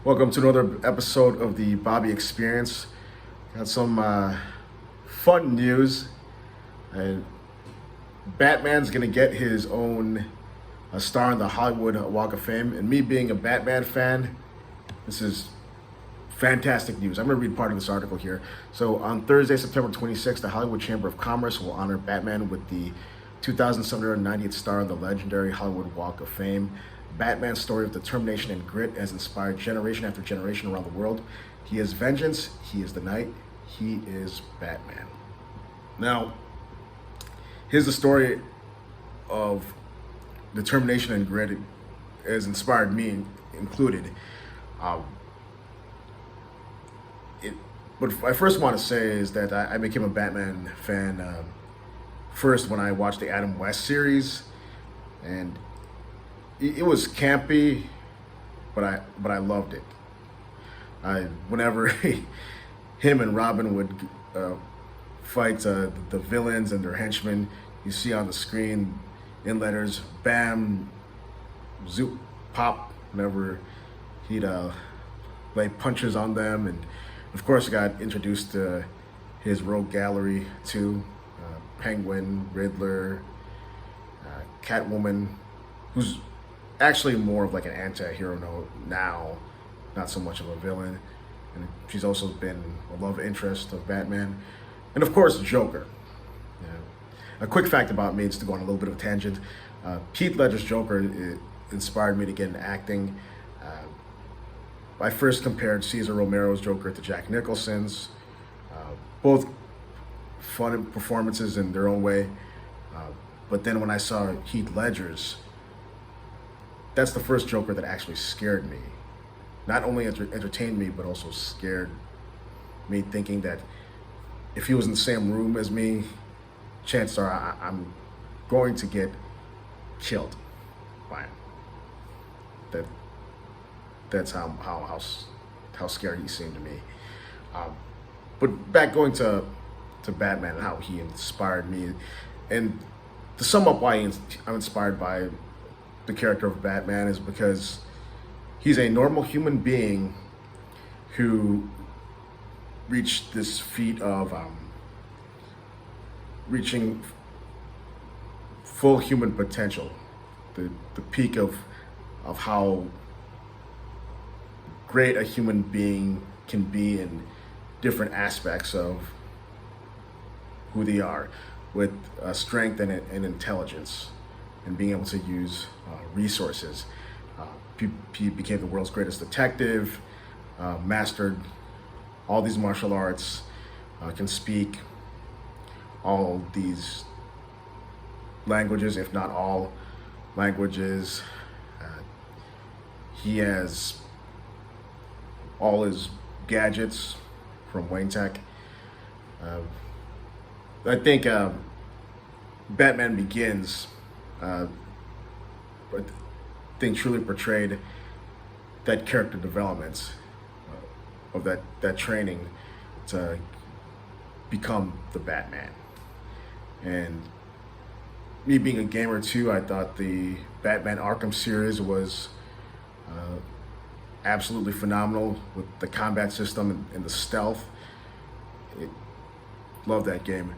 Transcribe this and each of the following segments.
Welcome to another episode of the Bobby Experience. Got some fun news. Uh, Batman's gonna get his own star in the Hollywood Walk of Fame, and me being a Batman fan, this is fantastic news. I'm gonna read part of this article here. So on Thursday, September 26th, the Hollywood Chamber of Commerce will honor Batman with the 2,790th star on the legendary Hollywood Walk of Fame. Batman's story of determination and grit has inspired generation after generation around the world. He is vengeance, he is the night, he is Batman. Now, here's the story of determination and grit has inspired me included. Um, what I first want to say is that I became a Batman fan first when I watched the Adam West series, and it was campy, but I loved it. Whenever him and Robin would fight the villains and their henchmen, you see on the screen in letters, bam, zoop, pop. Whenever he'd lay punches on them, and of course, I got introduced to his rogue gallery too. Penguin, Riddler, Catwoman, who's actually more of like an anti-hero now, not so much of a villain. And she's also been a love interest of Batman. And of course, Joker. A quick fact about me, just to go on a little bit of a tangent, Heath Ledger's Joker inspired me to get into acting. I first compared Cesar Romero's Joker to Jack Nicholson's. Both fun performances in their own way. But then when I saw Heath Ledger's, that's the first Joker that actually scared me. Not only entertained me, but also scared me, thinking that if he was in the same room as me, chances are I'm going to get killed by him. That that's how scary he seemed to me. But back going to Batman and how he inspired me, and to sum up why I'm inspired by the character of Batman is because he's a normal human being who reached this feat of reaching full human potential, the peak of how great a human being can be in different aspects of who they are, with strength and intelligence, and being able to use resources. He became the world's greatest detective, mastered all these martial arts, can speak all these languages, if not all languages. He has all his gadgets from Wayne Tech. I think Batman Begins, I think truly portrayed that character development of that training to become the Batman. And me being a gamer too, I thought the Batman Arkham series was absolutely phenomenal with the combat system and the stealth. Love that game.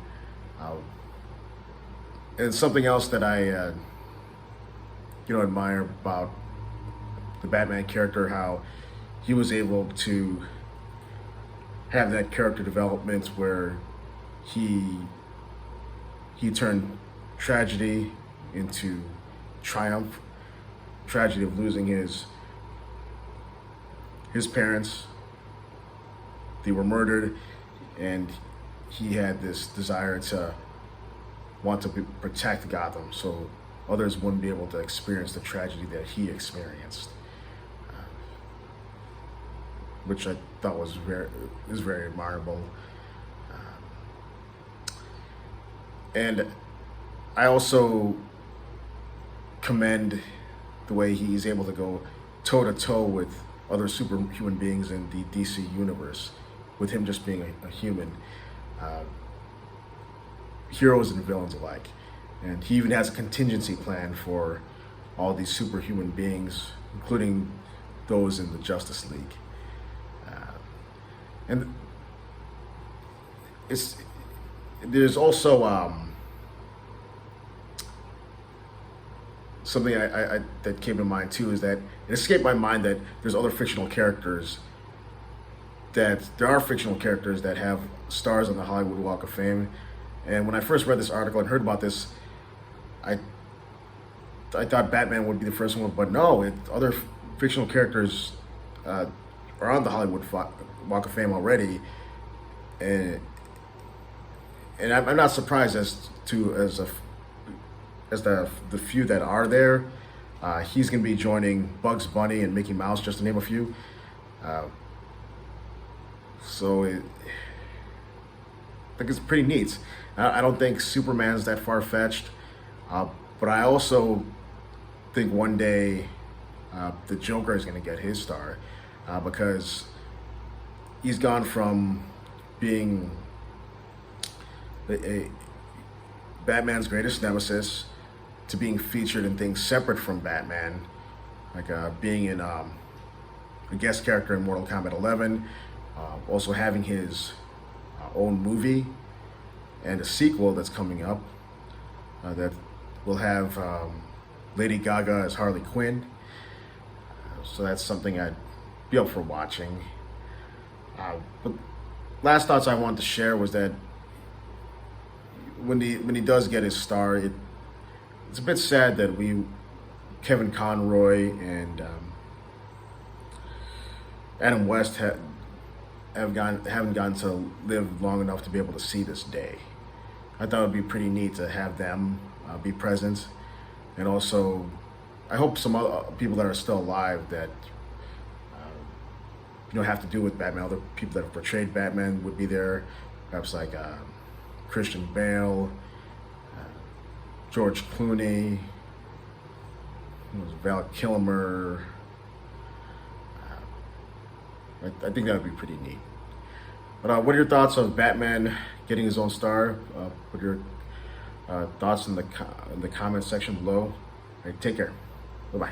And something else that I admire about the Batman character, how he was able to have that character development where he turned tragedy into triumph. Tragedy of losing his parents. They were murdered, and he had this desire to want to protect Gotham so others wouldn't be able to experience the tragedy that he experienced, which I thought was very admirable. And I also commend the way he's able to go toe to toe with other superhuman beings in the DC universe, with him just being a human. Heroes and villains alike. And he even has a contingency plan for all these superhuman beings, including those in the Justice League. And there's also something I that came to mind too, is that it escaped my mind that there are fictional characters that have stars on the Hollywood Walk of Fame. And when I first read this article and heard about this, I thought Batman would be the first one, but no, other fictional characters are on the Hollywood Walk of Fame already, and I'm not surprised as the few that are there. He's going to be joining Bugs Bunny and Mickey Mouse, just to name a few. So I think it's pretty neat. I don't think Superman's that far-fetched, but I also think one day the Joker is going to get his star, because he's gone from being Batman's greatest nemesis to being featured in things separate from Batman, like being in a guest character in Mortal Kombat 11, also having his own movie and a sequel that's coming up that will have Lady Gaga as Harley Quinn. So that's something I'd be up for watching. But last thoughts I wanted to share was that when he does get his star, it's a bit sad that Kevin Conroy and Adam West haven't gotten to live long enough to be able to see this day. I thought it would be pretty neat to have them be present, and also I hope some other people that are still alive that have to do with Batman, other people that have portrayed Batman would be there, perhaps like Christian Bale, George Clooney, Val Kilmer. I think that would be pretty neat. But what are your thoughts on Batman getting his own star? Put your thoughts in the comment section below. All right, take care. Bye-bye.